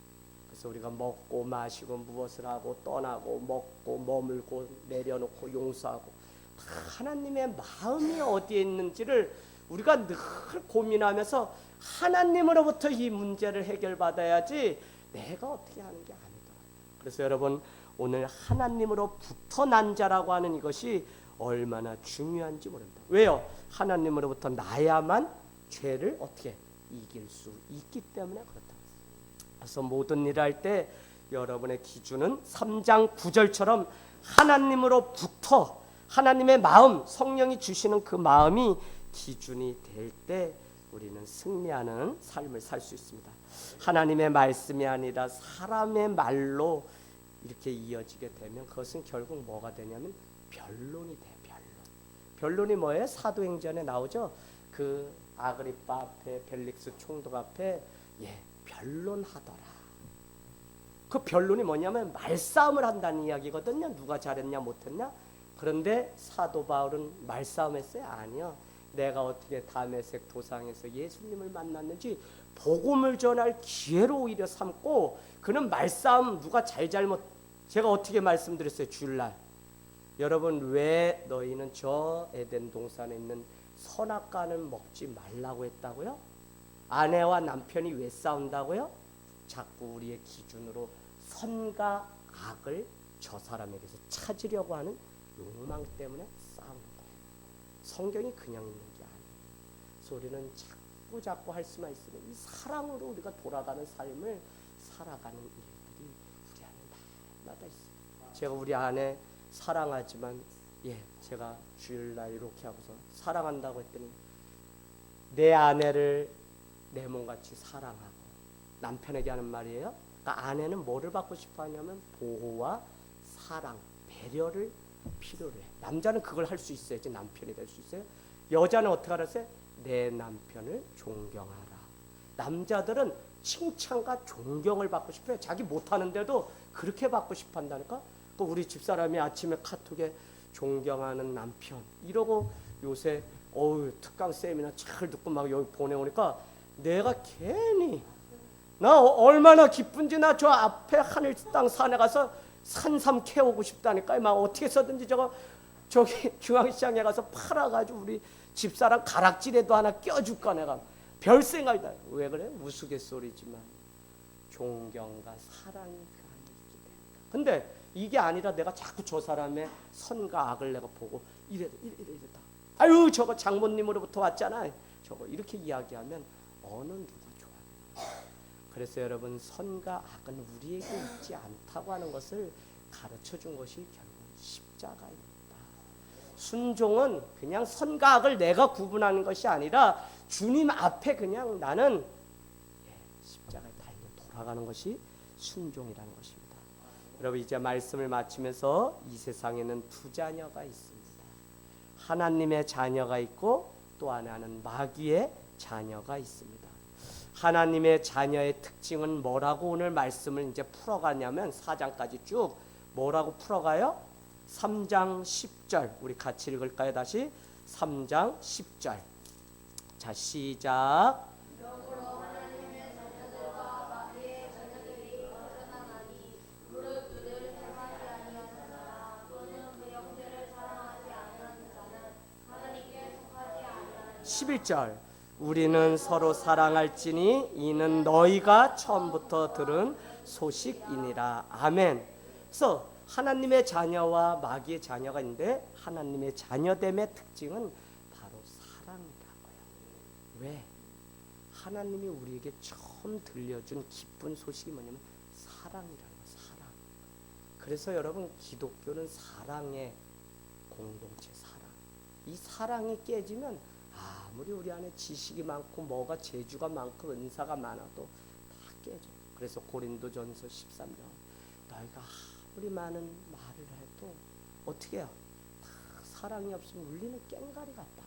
Speaker 1: 그래서 우리가 먹고 마시고 무엇을 하고 떠나고 먹고 머물고 내려놓고 용서하고 하나님의 마음이 어디에 있는지를 우리가 늘 고민하면서 하나님으로부터 이 문제를 해결받아야지 내가 어떻게 하는 게 아니더라고요. 그래서 여러분 오늘 하나님으로부터 난 자라고 하는 이것이 얼마나 중요한지 모릅니다. 왜요? 하나님으로부터 나야만 죄를 어떻게 이길 수 있기 때문에 그렇다. 그래서 모든 일을 할 때 여러분의 기준은 3장 9절처럼 하나님으로부터 하나님의 마음, 성령이 주시는 그 마음이 기준이 될 때 우리는 승리하는 삶을 살 수 있습니다. 하나님의 말씀이 아니라 사람의 말로 이렇게 이어지게 되면 그것은 결국 뭐가 되냐면 변론이 돼. 변론이 뭐예요? 사도행전에 나오죠. 그 아그리빠 앞에 벨릭스 총독 앞에 변론하더라. 그 변론이 뭐냐면 말싸움을 한다는 이야기거든요. 누가 잘했냐 못했냐. 그런데 사도 바울은 말싸움했어요? 아니요. 내가 어떻게 다메섹 도상에서 예수님을 만났는지 복음을 전할 기회로 오히려 삼고 그는 말싸움 누가 잘못 제가 어떻게 말씀드렸어요? 주일날 여러분 왜 너희는 저 에덴 동산에 있는 선악과는 먹지 말라고 했다고요? 아내와 남편이 왜 싸운다고요? 자꾸 우리의 기준으로 선과 악을 저 사람에게서 찾으려고 하는 욕망 때문에 싸우는 거예요. 성경이 그냥 있는 게 아니에요. 그래서 우리는 자꾸 할 수만 있으면 이 사랑으로 우리가 돌아가는 삶을 살아가는 일들이 우리 안에 날마다 있어요. 제가 우리 아내 사랑하지만 제가 주일날 이렇게 하고서 사랑한다고 했더니 내 아내를 내 몸같이 사랑하고, 남편에게 하는 말이에요. 그러니까 아내는 뭐를 받고 싶어 하냐면 보호와 사랑, 배려를 필요로 해. 남자는 그걸 할 수 있어야지 남편이 될 수 있어요. 여자는 어떻게 하랬어요? 내 남편을 존경하라. 남자들은 칭찬과 존경을 받고 싶어요. 자기 못하는데도 그렇게 받고 싶어 한다니까. 우리 집사람이 아침에 카톡에 존경하는 남편 이러고 요새 특강 세미나 잘 듣고 막 여기 보내오니까 내가 괜히 나 얼마나 기쁜지, 나 저 앞에 하늘 땅 산에 가서 산삼 캐오고 싶다니까. 막 어떻게 해서든지 저기 중앙시장에 가서 팔아가지고 우리 집사람 가락지라도 하나 껴줄까. 내가 별 생각이 나. 왜 그래? 우스갯소리지만 존경과 사랑이 그 안에 있기 때문에. 근데 이게 아니라 내가 자꾸 저 사람의 선과 악을 내가 보고 이래다. 아유 저거 장모님으로부터 왔잖아. 저거 이렇게 이야기하면 어느 누가 좋아요. 그래서 여러분, 선과 악은 우리에게 있지 않다고 하는 것을 가르쳐준 것이 결국 십자가입니다. 순종은 그냥 선과 악을 내가 구분하는 것이 아니라 주님 앞에 그냥 나는 십자가에 달려 돌아가는 것이 순종이라는 것입니다. 여러분, 이제 말씀을 마치면서 이 세상에는 두 자녀가 있습니다. 하나님의 자녀가 있고 또 하나는 마귀의 자녀가 있습니다. 하나님의 자녀의 특징은 뭐라고 오늘 말씀을 이제 풀어가냐면 4장까지 쭉 뭐라고 풀어가요? 3장 10절 우리 같이 읽을까요? 다시 3장 10절. 자, 시작. (11절) 우리는 서로 사랑할지니 이는 너희가 처음부터 들은 소식이니라. 아멘. 그래서 하나님의 자녀와 마귀의 자녀가 있는데 하나님의 자녀됨의 특징은 바로 사랑이라고요. 왜? 하나님이 우리에게 처음 들려준 기쁜 소식이 뭐냐면 사랑이라는 거예요. 사랑. 그래서 여러분, 기독교는 사랑의 공동체, 사랑. 이 사랑이 깨지면 아무리 우리 안에 지식이 많고 뭐가 재주가 많고 은사가 많아도 다 깨져. 그래서 고린도전서 13장 너희가 아무리 많은 말을 해도 어떻게 해요? 다 사랑이 없으면 울리는 꽹과리 같다고요.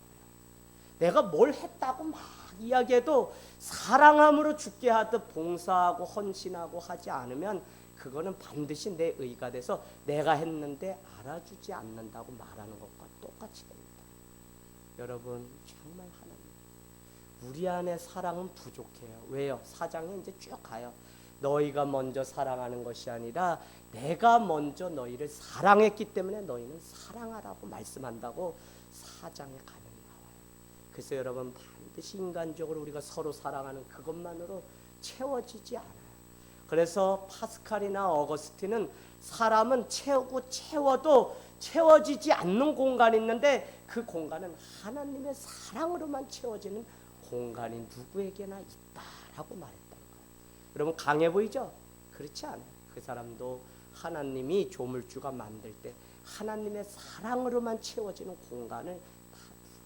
Speaker 1: 내가 뭘 했다고 막 이야기해도 사랑함으로 죽게 하듯 봉사하고 헌신하고 하지 않으면 그거는 반드시 내 의가 돼서 내가 했는데 알아주지 않는다고 말하는 것과 똑같이 됩니다. 여러분, 정말 하나님, 우리 안에 사랑은 부족해요. 왜요? 4장에 이제 쭉 가요. 너희가 먼저 사랑하는 것이 아니라 내가 먼저 너희를 사랑했기 때문에 너희는 사랑하라고 말씀한다고 4장에 가면 나와요. 그래서 여러분, 반드시 인간적으로 우리가 서로 사랑하는 그것만으로 채워지지 않아요. 그래서 파스칼이나 어거스틴은 사람은 채워도 채워지지 않는 공간이 있는데 그 공간은 하나님의 사랑으로만 채워지는 공간이 누구에게나 있다라고 말했다는 거예요. 여러분, 강해 보이죠? 그렇지 않아요. 그 사람도 하나님이 조물주가 만들 때 하나님의 사랑으로만 채워지는 공간을 다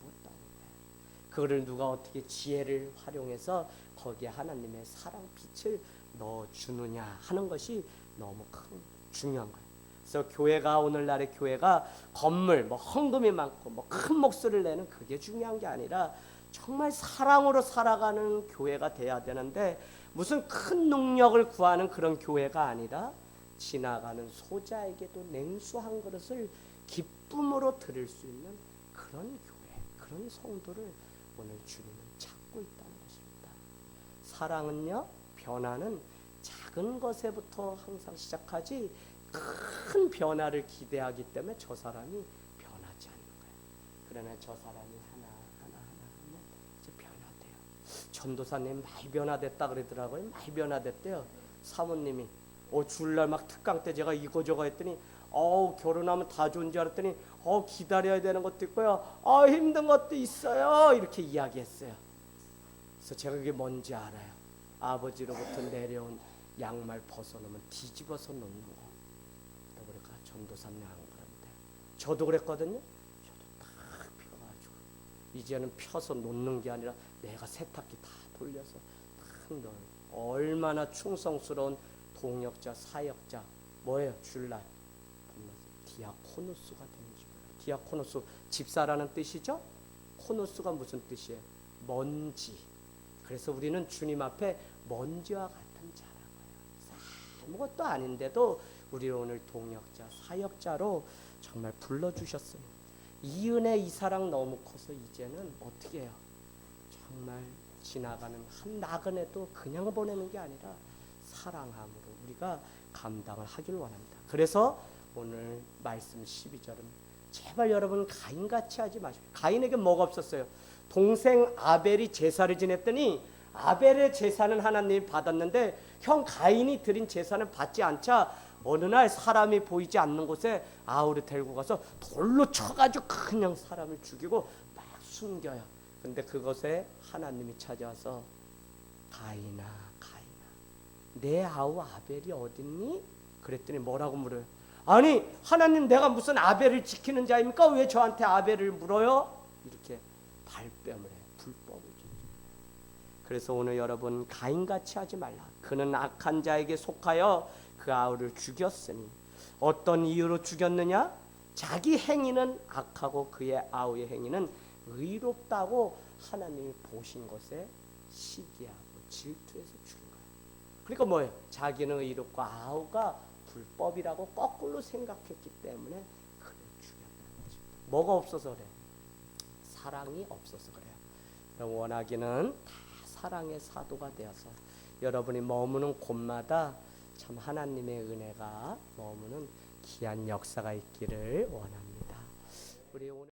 Speaker 1: 두었다는 거예요. 그거를 누가 어떻게 지혜를 활용해서 거기에 하나님의 사랑 빛을 넣어주느냐 하는 것이 너무 중요한 거예요. 그래서 교회가, 오늘날의 교회가 건물, 헌금이 많고 큰 목소리를 내는 그게 중요한 게 아니라 정말 사랑으로 살아가는 교회가 돼야 되는데, 무슨 큰 능력을 구하는 그런 교회가 아니라 지나가는 소자에게도 냉수 한 그릇을 기쁨으로 드릴 수 있는 그런 교회, 그런 성도를 오늘 주님은 찾고 있다는 것입니다. 사랑은요, 변화는 작은 것에부터 항상 시작하지 큰 변화를 기대하기 때문에 저 사람이 변하지 않는 거예요. 그러나 저 사람이 하나 하면 이제 변화돼요. 전도사님 많이 변화됐다 그러더라고요. 많이 변화됐대요. 사모님이 주일날 막 특강 때 제가 이거저거 했더니 결혼하면 다 좋은 줄 알았더니 기다려야 되는 것도 있고요. 힘든 것도 있어요. 이렇게 이야기했어요. 그래서 제가 그게 뭔지 알아요. 아버지로부터 내려온 양말 벗어놓으면 뒤집어서 놓는 거. 그러니까 전도사님 하는 거랍니다. 저도 그랬거든요. 저도 딱 펴가지고 이제는 펴서 놓는 게 아니라 내가 세탁기 다 돌려서 딱 넣어요. 얼마나 충성스러운 동역자, 사역자, 뭐예요? 줄날 디아코누스가 되는지 몰라요. 디아코누스, 집사라는 뜻이죠. 코누스가 무슨 뜻이에요? 먼지. 그래서 우리는 주님 앞에 먼지와 같은 자라는 거예요. 아무것도 아닌데도 우리 오늘 동역자, 사역자로 정말 불러주셨어요. 이 은혜, 이 사랑 너무 커서 이제는 어떻게 해요? 정말 지나가는 한 나그네도 그냥 보내는 게 아니라 사랑함으로 우리가 감당을 하길 원합니다. 그래서 오늘 말씀 12절은 제발 여러분 가인같이 하지 마십시오. 가인에게 뭐가 없었어요? 동생 아벨이 제사를 지냈더니 아벨의 제사는 하나님이 받았는데 형 가인이 드린 제사는 받지 않자 어느 날 사람이 보이지 않는 곳에 아우를 데리고 가서 돌로 쳐가지고 그냥 사람을 죽이고 막 숨겨요. 근데 그것에 하나님이 찾아와서 가인아 내 아우 아벨이 어딨니? 그랬더니 뭐라고 물어요? 아니 하나님 내가 무슨 아벨을 지키는 자입니까? 왜 저한테 아벨을 물어요? 이렇게 발뺌을 해요. 불법을 지키죠. 그래서 오늘 여러분 가인같이 하지 말라. 그는 악한 자에게 속하여 그 아우를 죽였으니 어떤 이유로 죽였느냐? 자기 행위는 악하고 그의 아우의 행위는 의롭다고 하나님이 보신 것에 시기하고 질투해서 죽인 거예요. 그러니까 뭐예요? 자기는 의롭고 아우가 불법이라고 거꾸로 생각했기 때문에 그를 죽였다는 거죠. 뭐가 없어서 그래요? 사랑이 없어서 그래요. 원하기는 다 사랑의 사도가 되어서 여러분이 머무는 곳마다 참 하나님의 은혜가 머무는 귀한 역사가 있기를 원합니다. 우리 오늘